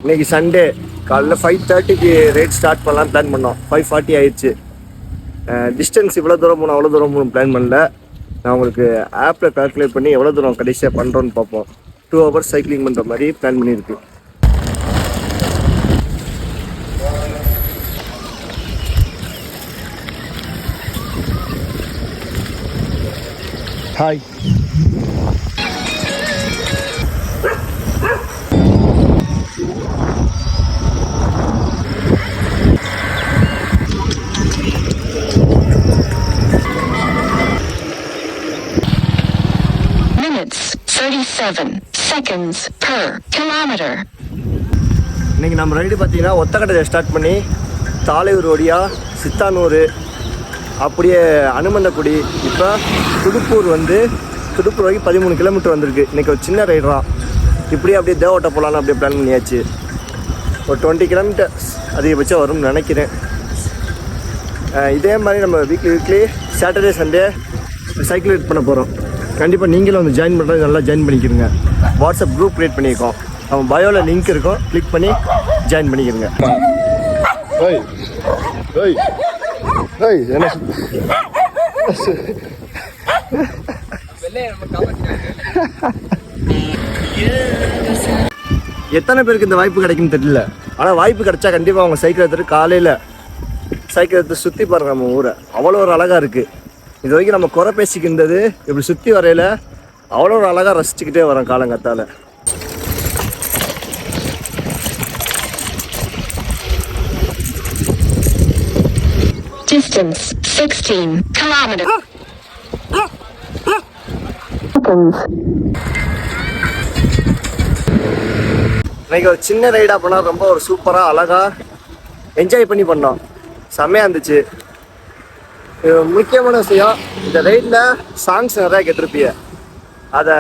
இன்னைக்கு சண்டே காலைல 5:30க்கு ride start பண்ணலாம் பிளான் பண்ணோம். 5:40 ஆயிடுச்சு. டிஸ்டன்ஸ் இவ்வளோ தூரம் போகணும் அவ்வளோ தூரம் போகணும் பிளான் பண்ணல. நான் உங்களுக்கு ஆப்பில் கால்குலேட் பண்ணி எவ்வளோ தூரம் கடைசியாக பண்ணுறோன்னு பார்ப்போம். 2 hours சைக்கிளிங் பண்ணுற மாதிரி பிளான் பண்ணியிருக்கு. Hi, minutes 37 seconds per kilometer. இன்றைக்கி நம்ம ரைடு பார்த்தீங்கன்னா ஒத்தக்கடையில் ஸ்டார்ட் பண்ணி தாளையூர் வழியாக சித்தானூர் அப்படியே அனுமந்தக்குடி இப்போ துடுப்பூர் வரைக்கும் 13 கிலோமீட்டர் வந்திருக்கு. இன்றைக்கி ஒரு சின்ன ரைடு தான். இப்படியே அப்படியே தேவட்டை போகலான்னு அப்படியே பிளான் பண்ணியாச்சு. ஒரு 20 கிலோமீட்டர்ஸ் அதிகபட்சம் வரும்னு நினைக்கிறேன். இதே மாதிரி நம்ம weekly Saturday Sunday cycle right பண்ண போகிறோம். கண்டிப்பாக நீங்களும் வந்து ஜாயின் பண்ணுறது நல்லா ஜாயின் பண்ணிக்கிறங்க. வாட்ஸ்அப் குரூப் க்ரியேட் பண்ணியிருக்கோம். அவன் பயோவில் லிங்க் இருக்கும், கிளிக் பண்ணி ஜாயின் பண்ணிக்கிறங்க. என்ன எத்தனை பேருக்கு இந்த வாய்ப்பு கிடைக்குன்னு தெரியல. ஆனால் வாய்ப்பு கிடைச்சா கண்டிப்பாக அவங்க சைக்கிள் எடுத்துகிட்டு காலையில் சைக்கிள் எடுத்து சுற்றி பாருங்க. நம்ம ஊரை அவ்வளோ ஒரு அழகாக இருக்குது. இது வரைக்கும் நம்ம குறை பேசிக்கின்றது இப்படி சுற்றி வரையில் அவ்வளோ ஒரு அழகாக ரசிச்சுக்கிட்டே வரோம் காலங்கத்தால். Distance 16 kilometers. இன்னைக்கு ஒரு சின்ன ரைடாக போனால் ரொம்ப ஒரு சூப்பராக அழகாக என்ஜாய் பண்ணி பண்ணோம். செம்மையாக இருந்துச்சு. முக்கியமான விஷயம், இந்த ரைடில் சாங்ஸ் நிறையா கேட்டிருப்பீங்க. அதை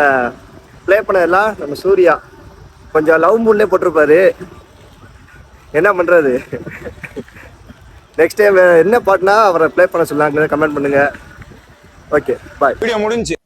ப்ளே பண்ணதெல்லாம் நம்ம சூர்யா கொஞ்சம் லவ் மூட்லேயே போட்டிருப்பாரு. என்ன பண்ணுறது, நெக்ஸ்ட் டைம் என்ன பாட்டுனா அவரை ப்ளே பண்ண சொல்லாங்க. கமெண்ட் பண்ணுங்கள். ஓகே, பாய். வீடியோ முடிஞ்சு.